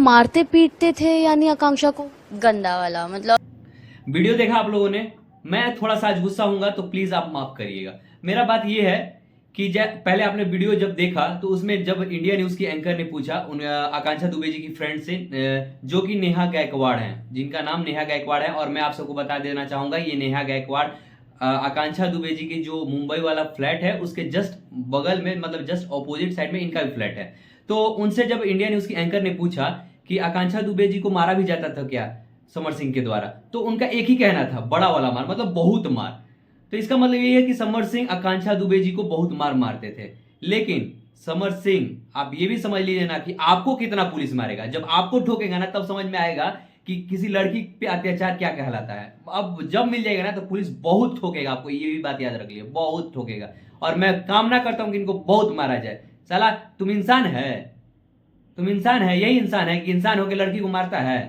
मारते पीटते थे यानी आकांक्षा को? गंदा वाला मतलब। वीडियो देखा आप लोगों ने? मैं थोड़ा सा आज गुस्सा हूंगा तो प्लीज आप माफ करिएगा। मेरा बात ये है कि पहले आपने वीडियो जब देखा तो उसमें जब इंडिया न्यूज की एंकर ने पूछा आकांक्षा दुबे जी की फ्रेंड से, जो कि नेहा गायकवाड़ हैं, जिनका नाम नेहा गायकवाड़ है, और मैं आप सबको बता देना चाहूंगा ये नेहा गायकवाड़ आकांक्षा दुबे जी की जो मुंबई वाला फ्लैट है उसके जस्ट बगल में, मतलब जस्ट ऑपोजिट साइड में इनका भी फ्लैट है। तो उनसे जब इंडिया न्यूज की एंकर ने पूछा कि आकांक्षा दुबे जी को मारा भी जाता था क्या समर सिंह के द्वारा, तो उनका एक ही कहना था, बड़ा वाला मार, मतलब बहुत मार। तो इसका मतलब ये है कि समर सिंह आकांक्षा दुबे जी को बहुत मार मारते थे। लेकिन समर सिंह आप ये भी समझ लीजिए ना कि आपको कितना पुलिस मारेगा। जब आपको ठोकेगा ना तब समझ में आएगा कि किसी लड़की पे अत्याचार क्या कहलाता है। अब जब मिल जाएगा ना तो पुलिस बहुत ठोकेगा आपको, ये भी बात याद रख लिया, बहुत ठोकेगा। और मैं कामना करता हूं कि इनको बहुत मारा जाए। साला तुम इंसान है, तुम इंसान है, यही इंसान है कि इंसान होकर लड़की को मारता है।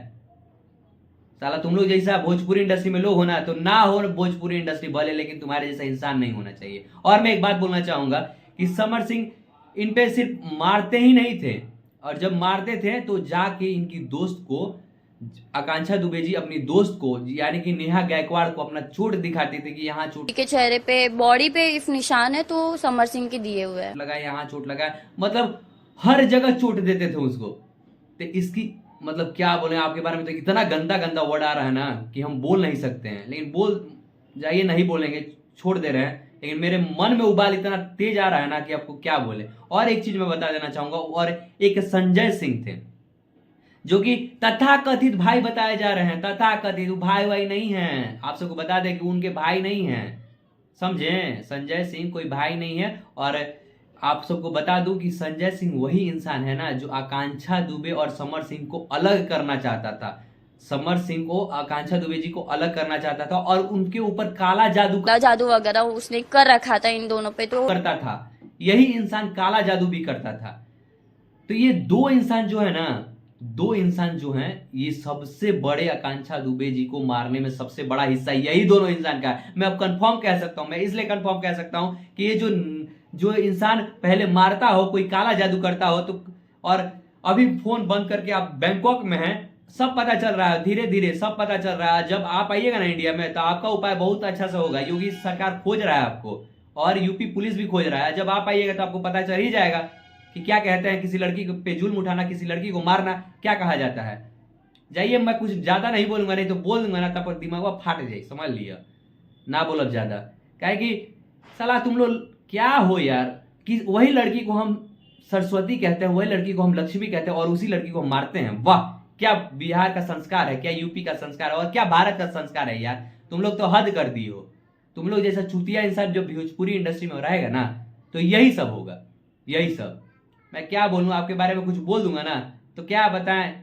साला तुम लोग जैसा भोजपुरी इंडस्ट्री में लोग होना तो ना हो भोजपुरी इंडस्ट्री भले, लेकिन तुम्हारे जैसा इंसान नहीं होना चाहिए। और मैं एक बात बोलना चाहूंगा कि समर सिंह इन पे सिर्फ मारते ही नहीं थे, और जब मारते थे तो जाके इनकी दोस्त को, आकांक्षा दुबे जी अपनी दोस्त को यानी कि नेहा गायकवाड़ को अपना चोट दिखाती थी कि यहाँ चोट के चेहरे पे, बॉडी पे इफ निशान है तो समर सिंह के दिए हुए हैं। लगा, यहाँ चोट लगा, मतलब हर जगह चोट देते थे उसको। तो इसकी मतलब क्या बोले आपके बारे में, तो इतना गंदा गंदा वर्ड आ रहा है ना कि हम बोल नहीं सकते हैं। लेकिन बोल जाइए, नहीं बोलेंगे, छोड़ दे रहे हैं। लेकिन मेरे मन में उबाल इतना तेज आ रहा है ना कि आपको क्या बोले। और एक चीज मैं बता देना चाहूंगा, और एक संजय सिंह थे जो कि तथाकथित भाई बताए जा रहे हैं, तथाकथित, भाई भाई नहीं है। आप सबको बता दें कि उनके भाई नहीं हैं, समझे? संजय सिंह कोई भाई नहीं है। और आप सबको बता दूं कि संजय सिंह वही इंसान है ना जो आकांक्षा दुबे और समर सिंह को अलग करना चाहता था। समर सिंह को आकांक्षा दुबे जी को अलग करना चाहता था और उनके ऊपर काला जादू वगैरह उसने कर रखा था इन दोनों पे, तो करता था। यही इंसान काला जादू भी करता था। तो ये दो इंसान जो है ना, दो इंसान जो हैं, ये सबसे बड़े आकांक्षा दुबे जी को मारने में सबसे बड़ा हिस्सा यही दोनों इंसान का है। मैं अब कंफर्म कह सकता हूं, मैं इसलिए कंफर्म कह सकता हूं कि ये जो जो इंसान पहले मारता हो, कोई काला जादू करता हो, तो और अभी फोन बंद करके आप बैंकॉक में हैं, सब पता चल रहा है, धीरे धीरे सब पता चल रहा है। जब आप आइएगा ना इंडिया में तो आपका उपाय बहुत अच्छा से होगा। योगी सरकार खोज रहा है आपको और यूपी पुलिस भी खोज रहा है। जब आप आइएगा तो आपको पता चल ही जाएगा कि क्या कहते हैं, किसी लड़की पे जुल्म उठाना, किसी लड़की को मारना क्या कहा जाता है। जाइए, मैं कुछ ज्यादा नहीं बोलूंगा, नहीं तो बोल दूंगा ना तब दिमाग फाट जाए, समझ लिया ना, बोलब ज्यादा। क्या कि सलाह तुम लोग क्या हो यार, कि वही लड़की को हम सरस्वती कहते हैं, वही लड़की को हम लक्ष्मी कहते हैं, और उसी लड़की को हम मारते हैं। वाह, क्या बिहार का संस्कार है, क्या यूपी का संस्कार है, और क्या भारत का संस्कार है यार। तुम लोग तो हद कर दी हो। तुम लोग जैसा चूतिया इंसान जो भोजपुरी इंडस्ट्री में रहेगा ना तो यही सब होगा, यही सब। मैं क्या बोलूं आपके बारे में, कुछ बोल दूंगा ना तो क्या बताएं,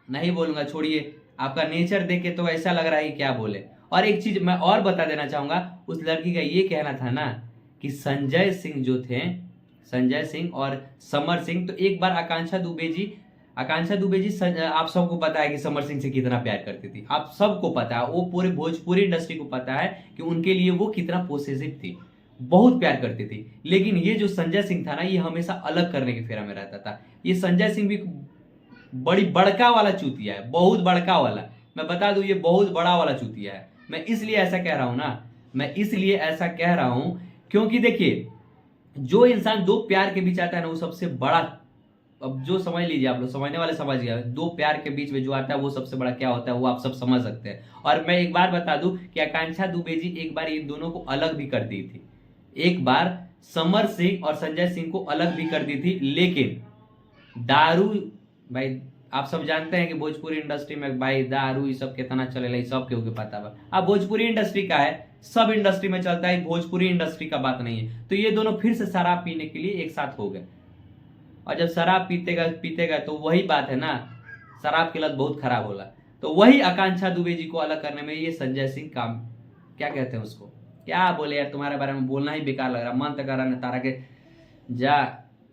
नहीं बोलूंगा, छोड़िए। आपका नेचर देख के तो ऐसा लग रहा है कि क्या बोले। और एक चीज मैं और बता देना चाहूंगा, उस लड़की का ये कहना था ना कि संजय सिंह जो थे, संजय सिंह और समर सिंह, तो एक बार आकांक्षा दुबे जी आप सबको पता है कि समर सिंह से कितना प्यार करती थी। आप सबको पता है, वो पूरे भोजपुरी इंडस्ट्री को पता है कि उनके लिए वो कितना पोसेसिव थी, बहुत प्यार करती थी। लेकिन ये जो संजय सिंह था ना, ये हमेशा अलग करने के फेरा में रहता था। ये संजय सिंह भी बड़ी बड़का वाला चूतिया है, बहुत बड़का वाला। मैं बता दूं, ये बहुत बड़ा वाला चूतिया है। मैं इसलिए ऐसा कह रहा हूं ना, मैं इसलिए ऐसा कह रहा हूं क्योंकि देखिए, जो इंसान दो प्यार के बीच आता है ना वो सबसे बड़ा, अब जो समझ लीजिए, आप लोग समझने वाले समझ गए, दो प्यार के बीच में जो आता है वो सबसे बड़ा क्या होता है वो आप सब समझ सकते हैं। और मैं एक बार बता दूं कि आकांक्षा दुबे जी एक बार इन दोनों को अलग भी कर दी थी, एक बार समर सिंह और संजय सिंह को अलग भी कर दी थी। लेकिन दारू, भाई आप सब जानते हैं कि भोजपुरी इंडस्ट्री में भाई दारू ये सब कितना चलेला, सब केहू के पता बा। अब भोजपुरी इंडस्ट्री का है, सब इंडस्ट्री में चलता है, भोजपुरी इंडस्ट्री का बात नहीं है। तो ये दोनों फिर से शराब पीने के लिए एक साथ हो गए, और जब शराब पीतेगा तो वही बात है ना, शराब की लत बहुत खराब होला। तो वही आकांक्षा दुबे जी को अलग करने में ये संजय सिंह काम, क्या कहते हैं उसको, क्या बोले यार, तुम्हारे बारे में बोलना ही बेकार लग रहा, मन तक कर रहा है तारा के जा,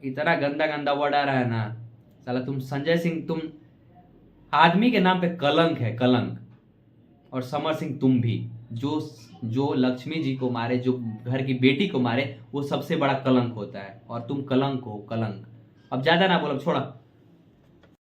इतना गंदा गंदा वर्ड आ रहा है ना। साला तुम संजय सिंह, तुम आदमी के नाम पे कलंक है, कलंक। और समर सिंह तुम भी, जो लक्ष्मी जी को मारे, जो घर की बेटी को मारे, वो सबसे बड़ा कलंक होता है, और तुम कलंक हो, कलंक। अब ज्यादा ना बोलो, छोड़ा।